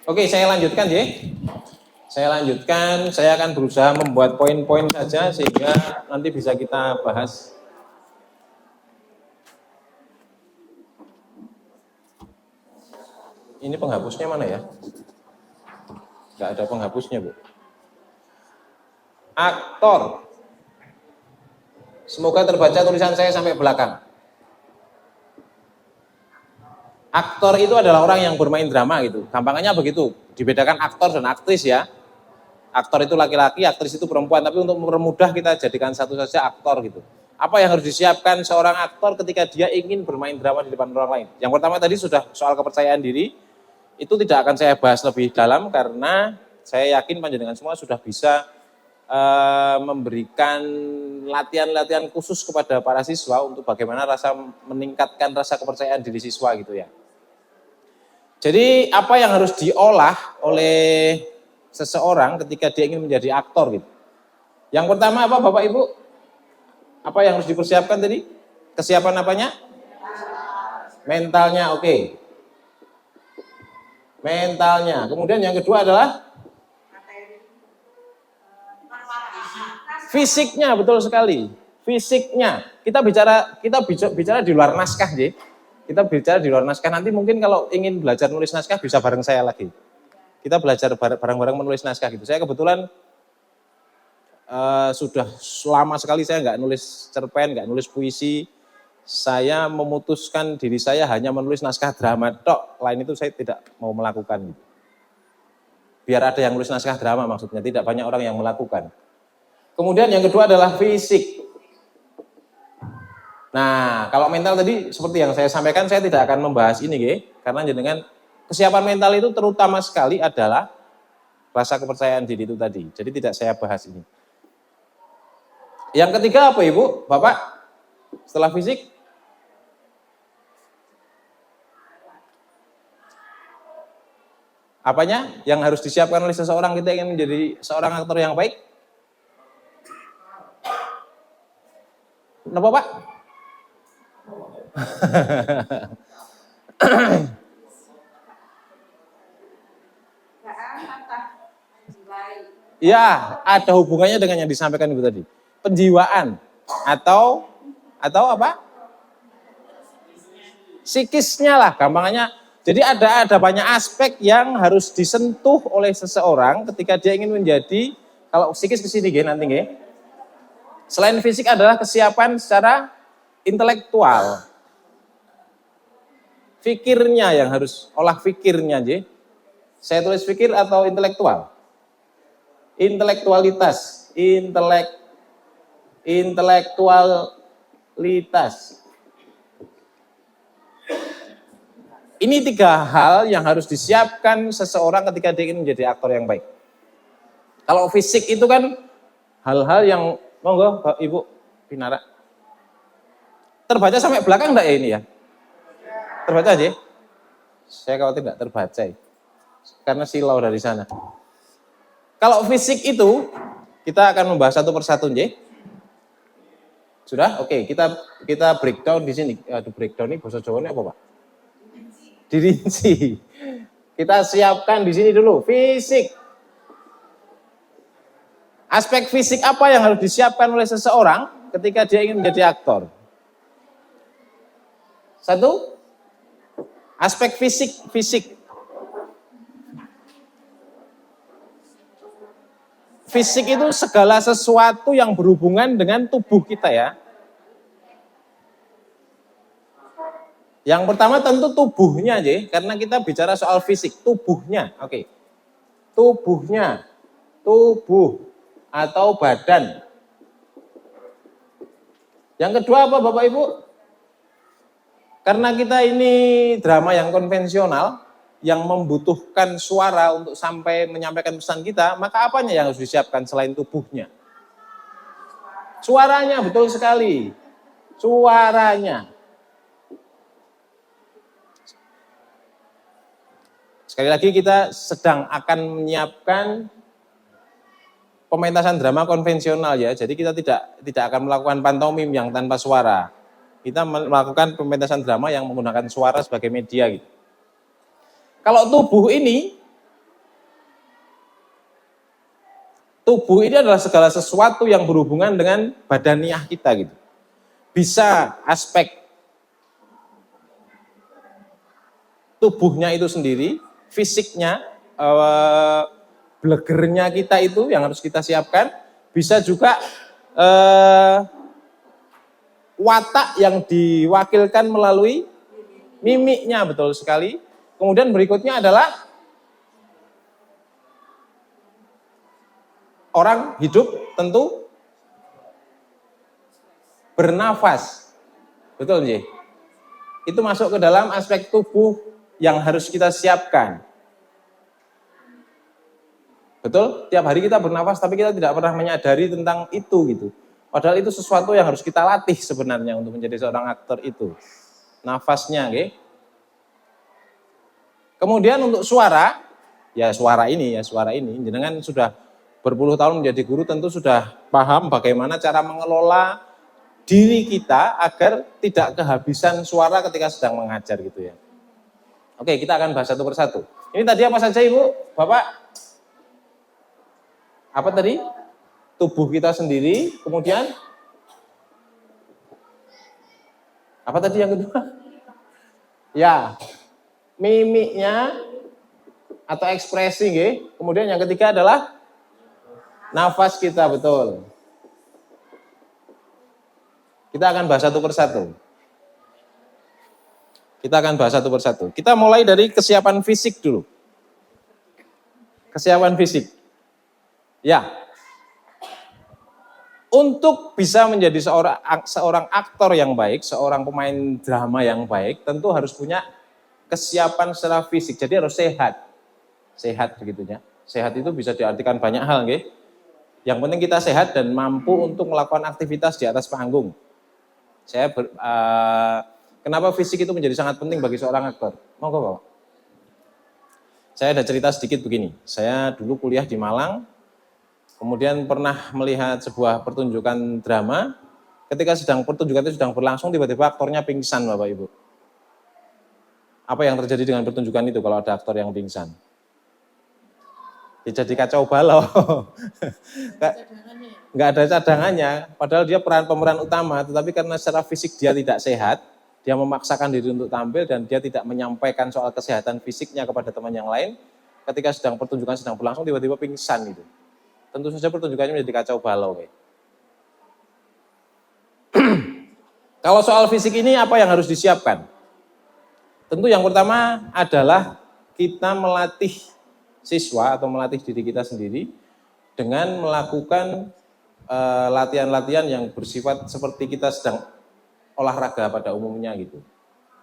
Oke, saya lanjutkan ya. Saya akan berusaha membuat poin-poin saja sehingga nanti bisa kita bahas. Ini penghapusnya mana ya? Nggak ada penghapusnya, Bu. Aktor. Semoga terbaca tulisan saya sampai belakang. Aktor itu adalah orang yang bermain drama gitu. Gampangannya begitu. Dibedakan aktor dan aktris ya. Aktor itu laki-laki, aktris itu perempuan. Tapi untuk mempermudah kita jadikan satu saja aktor gitu. Apa yang harus disiapkan seorang aktor ketika dia ingin bermain drama di depan orang lain? Yang pertama tadi sudah soal kepercayaan diri. Itu tidak akan saya bahas lebih dalam karena saya yakin panjenengan semua sudah bisa memberikan latihan-latihan khusus kepada para siswa untuk bagaimana meningkatkan rasa kepercayaan diri siswa gitu ya. Jadi apa yang harus diolah oleh seseorang ketika dia ingin menjadi aktor gitu. Yang pertama apa Bapak Ibu? Apa yang harus dipersiapkan tadi? Kesiapan apanya? Mentalnya, oke. Mentalnya. Kemudian yang kedua adalah fisiknya, betul sekali. Fisiknya. Kita bicara di luar naskah, J. Kita bicara di luar naskah. Nanti mungkin kalau ingin belajar nulis naskah bisa bareng saya lagi. Kita belajar bareng-bareng menulis naskah gitu. Saya kebetulan sudah lama sekali saya nggak nulis cerpen, nggak nulis puisi. Saya memutuskan diri saya hanya menulis naskah drama tok. Lain itu saya tidak mau melakukan. Biar ada yang nulis naskah drama maksudnya, tidak banyak orang yang melakukan. Kemudian yang kedua adalah fisik. Nah, kalau mental tadi seperti yang saya sampaikan, saya tidak akan membahas ini, karena dengan kesiapan mental itu terutama sekali adalah rasa kepercayaan diri itu tadi. Jadi tidak saya bahas ini. Yang ketiga apa Ibu, Bapak? Setelah fisik? Apanya yang harus disiapkan oleh seseorang kita ingin menjadi seorang aktor yang baik? Kenapa Pak? Ya, ada hubungannya dengan yang disampaikan Ibu tadi. Penjiwaan atau apa? Psikisnya lah, gampangannya. Jadi ada banyak aspek yang harus disentuh oleh seseorang ketika dia ingin menjadi, kalau psikis kesini nanti Selain fisik adalah kesiapan secara intelektual. Fikirnya yang harus, olah fikirnya J. Saya tulis fikir atau intelektual? Intelektualitas. Intelektualitas. Ini tiga hal yang harus disiapkan seseorang ketika dia ingin menjadi aktor yang baik. Kalau fisik itu kan hal-hal yang, monggo Ibu Pinara. Terbaca sampai belakang enggak ya ini ya? Terbaca aja? Saya khawatir enggak terbaca ya. Karena silau dari sana. Kalau fisik itu, kita akan membahas satu persatu J. Sudah? Oke, kita breakdown di sini. Aduh, breakdown ini bahasa Jawa ini apa Pak? Dirinci. Kita siapkan di sini dulu, fisik. Aspek fisik apa yang harus disiapkan oleh seseorang ketika dia ingin menjadi aktor? Satu, aspek fisik. Fisik itu segala sesuatu yang berhubungan dengan tubuh kita ya. Yang pertama tentu tubuhnya aja, karena kita bicara soal fisik, tubuhnya. Oke. Tubuhnya, tubuh atau badan. Yang kedua apa Bapak Ibu? Karena kita ini drama yang konvensional, yang membutuhkan suara untuk sampai menyampaikan pesan kita, maka apanya yang harus disiapkan selain tubuhnya? Suaranya, betul sekali. Suaranya. Sekali lagi kita sedang akan menyiapkan pementasan drama konvensional ya. Jadi kita tidak akan melakukan pantomim yang tanpa suara. Kita melakukan pementasan drama yang menggunakan suara sebagai media gitu. Kalau tubuh ini tubuh ini adalah segala sesuatu yang berhubungan dengan badaniah kita gitu. Bisa aspek tubuhnya itu sendiri, fisiknya, blegernya kita itu yang harus kita siapkan. Bisa juga watak yang diwakilkan melalui mimiknya, betul sekali. Kemudian berikutnya adalah orang hidup tentu bernafas. Betul nggih? Itu masuk ke dalam aspek tubuh yang harus kita siapkan. Betul? Tiap hari kita bernafas tapi kita tidak pernah menyadari tentang itu gitu. Padahal itu sesuatu yang harus kita latih sebenarnya untuk menjadi seorang aktor itu. Nafasnya, nggih. Kemudian untuk suara, ya suara ini, jenengan sudah berpuluh tahun menjadi guru tentu sudah paham bagaimana cara mengelola diri kita agar tidak kehabisan suara ketika sedang mengajar gitu ya. Oke, kita akan bahas satu persatu. Ini tadi apa saja Ibu, Bapak? Apa tadi? Tubuh kita sendiri, kemudian apa tadi yang kedua? Ya, mimiknya atau ekspresi, nggih. Kemudian yang ketiga adalah nafas kita, betul. Kita akan bahas satu persatu. Kita mulai dari kesiapan fisik dulu. Kesiapan fisik. Ya. Untuk bisa menjadi seorang aktor yang baik, seorang pemain drama yang baik, tentu harus punya kesiapan secara fisik. Jadi harus sehat. Sehat begitunya. Sehat itu bisa diartikan banyak hal, nggih. Yang penting kita sehat dan mampu untuk melakukan aktivitas di atas panggung. Kenapa fisik itu menjadi sangat penting bagi seorang aktor? Monggo, Pak. Saya ada cerita sedikit begini. Saya dulu kuliah di Malang, kemudian pernah melihat sebuah pertunjukan drama. Ketika pertunjukan itu sedang berlangsung, tiba-tiba aktornya pingsan, Bapak Ibu. Apa yang terjadi dengan pertunjukan itu kalau ada aktor yang pingsan? Ya jadi kacau balau. Nggak ada cadangannya, padahal dia pemeran utama, tetapi karena secara fisik dia tidak sehat, dia memaksakan diri untuk tampil dan dia tidak menyampaikan soal kesehatan fisiknya kepada teman yang lain. Ketika pertunjukan sedang berlangsung, tiba-tiba pingsan gitu. Tentu saja pertunjukannya menjadi kacau balau. Kalau soal fisik ini apa yang harus disiapkan? Tentu yang pertama adalah kita melatih siswa atau melatih diri kita sendiri dengan melakukan latihan-latihan yang bersifat seperti kita sedang olahraga pada umumnya gitu.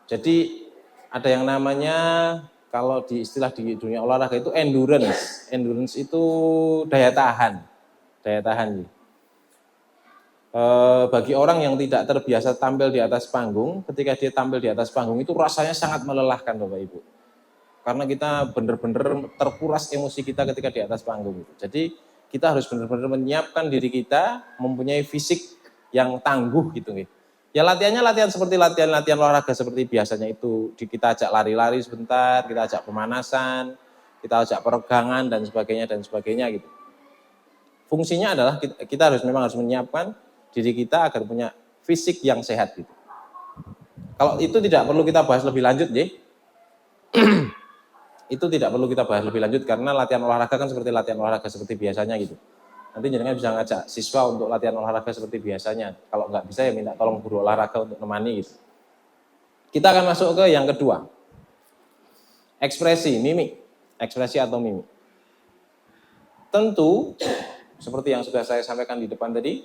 Jadi ada yang namanya kalau di istilah di dunia olahraga itu endurance. Endurance itu daya tahan. Gitu. Bagi orang yang tidak terbiasa tampil di atas panggung, ketika dia tampil di atas panggung itu rasanya sangat melelahkan Bapak Ibu. Karena kita benar-benar terkuras emosi kita ketika di atas panggung. Jadi kita harus benar-benar menyiapkan diri kita, mempunyai fisik yang tangguh gitu. Ya latihannya latihan seperti latihan olahraga seperti biasanya itu. Kita ajak lari-lari sebentar, kita ajak pemanasan, kita ajak peregangan dan sebagainya gitu. Fungsinya adalah kita memang harus menyiapkan diri kita agar punya fisik yang sehat gitu. Kalau itu tidak perlu kita bahas lebih lanjut, itu tidak perlu kita bahas lebih lanjut karena latihan olahraga kan seperti latihan olahraga seperti biasanya gitu. Nanti jangan bisa ngajak siswa untuk latihan olahraga seperti biasanya. Kalau nggak bisa ya minta tolong guru olahraga untuk nemani gitu. Kita akan masuk ke yang kedua. Ekspresi, mimik. Ekspresi atau mimik. Tentu, seperti yang sudah saya sampaikan di depan tadi,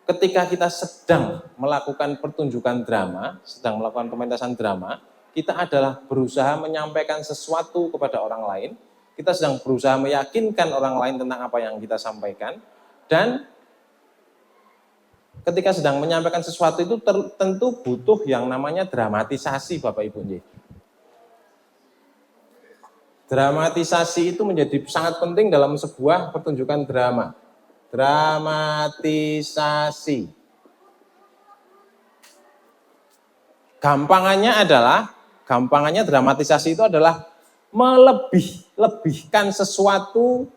ketika kita sedang melakukan pertunjukan drama, sedang melakukan pementasan drama, kita adalah berusaha menyampaikan sesuatu kepada orang lain, kita sedang berusaha meyakinkan orang lain tentang apa yang kita sampaikan, dan ketika sedang menyampaikan sesuatu itu tentu butuh yang namanya dramatisasi Bapak Ibu. Dramatisasi itu menjadi sangat penting dalam sebuah pertunjukan drama. Dramatisasi. Gampangannya dramatisasi itu adalah melebihkan sesuatu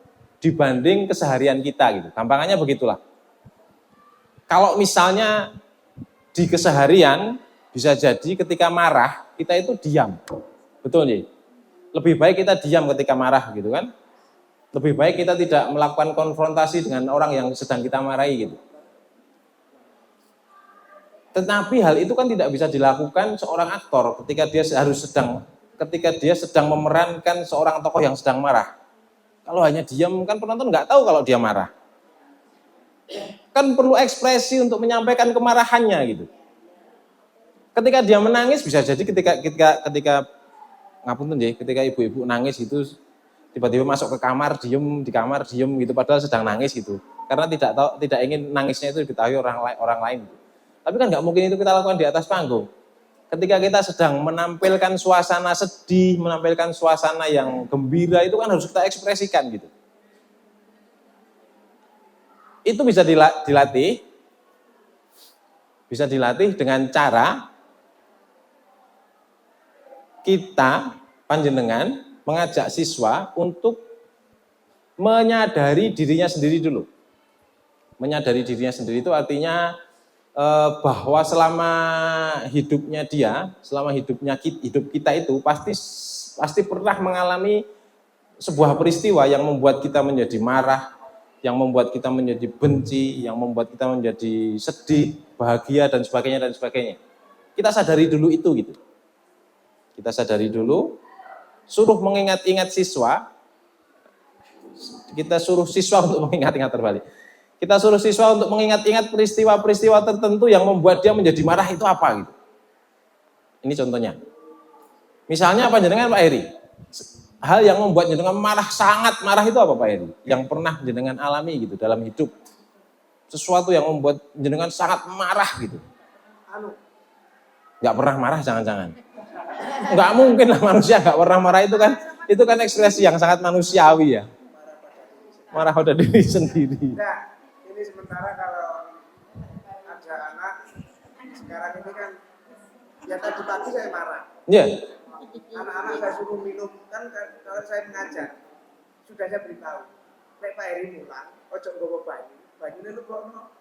dibanding keseharian kita gitu. Gampangannya begitulah. Kalau misalnya di keseharian bisa jadi ketika marah kita itu diam. Betul nih. Lebih baik kita diam ketika marah gitu kan. Lebih baik kita tidak melakukan konfrontasi dengan orang yang sedang kita marahi gitu. Tetapi hal itu kan tidak bisa dilakukan seorang aktor ketika dia sedang memerankan seorang tokoh yang sedang marah. Kalau hanya diam kan penonton nggak tahu kalau dia marah. Kan perlu ekspresi untuk menyampaikan kemarahannya gitu. Ketika dia menangis bisa jadi ketika ngapunten nggih, ketika ibu-ibu nangis itu tiba-tiba masuk ke kamar diem di kamar diem gitu padahal sedang nangis gitu. Karena tidak ingin nangisnya itu diketahui orang lain. Tapi kan nggak mungkin itu kita lakukan di atas panggung. Ketika kita sedang menampilkan suasana sedih, menampilkan suasana yang gembira itu kan harus kita ekspresikan gitu. Itu bisa dilatih dengan cara kita panjenengan mengajak siswa untuk menyadari dirinya sendiri dulu. Menyadari dirinya sendiri itu artinya bahwa selama hidup kita itu pasti pernah mengalami sebuah peristiwa yang membuat kita menjadi marah, yang membuat kita menjadi benci, yang membuat kita menjadi sedih, bahagia dan sebagainya. Kita sadari dulu itu gitu. Kita sadari dulu, suruh mengingat-ingat siswa. Kita suruh siswa untuk mengingat-ingat terbalik. Kita suruh siswa untuk mengingat-ingat peristiwa-peristiwa tertentu yang membuat dia menjadi marah itu apa gitu. Ini contohnya. Misalnya apa jenengan Pak Heri? Hal yang membuat jenengan sangat marah itu apa Pak Heri? Yang pernah jenengan alami gitu dalam hidup. Sesuatu yang membuat jenengan sangat marah gitu. Gak pernah marah jangan-jangan. Gak mungkin lah manusia gak pernah marah itu kan ekspresi yang sangat manusiawi ya. Marah pada diri sendiri. Nah, ini sementara kalau ada anak sekarang ini kan ya tadi pagi saya marah. Iya. Anak-anak saya suruh minum kan kalau saya mengajar sudah saya beritahu. Nek Pak Heri mulang, ojo nggowo banyu. Banyune lu kok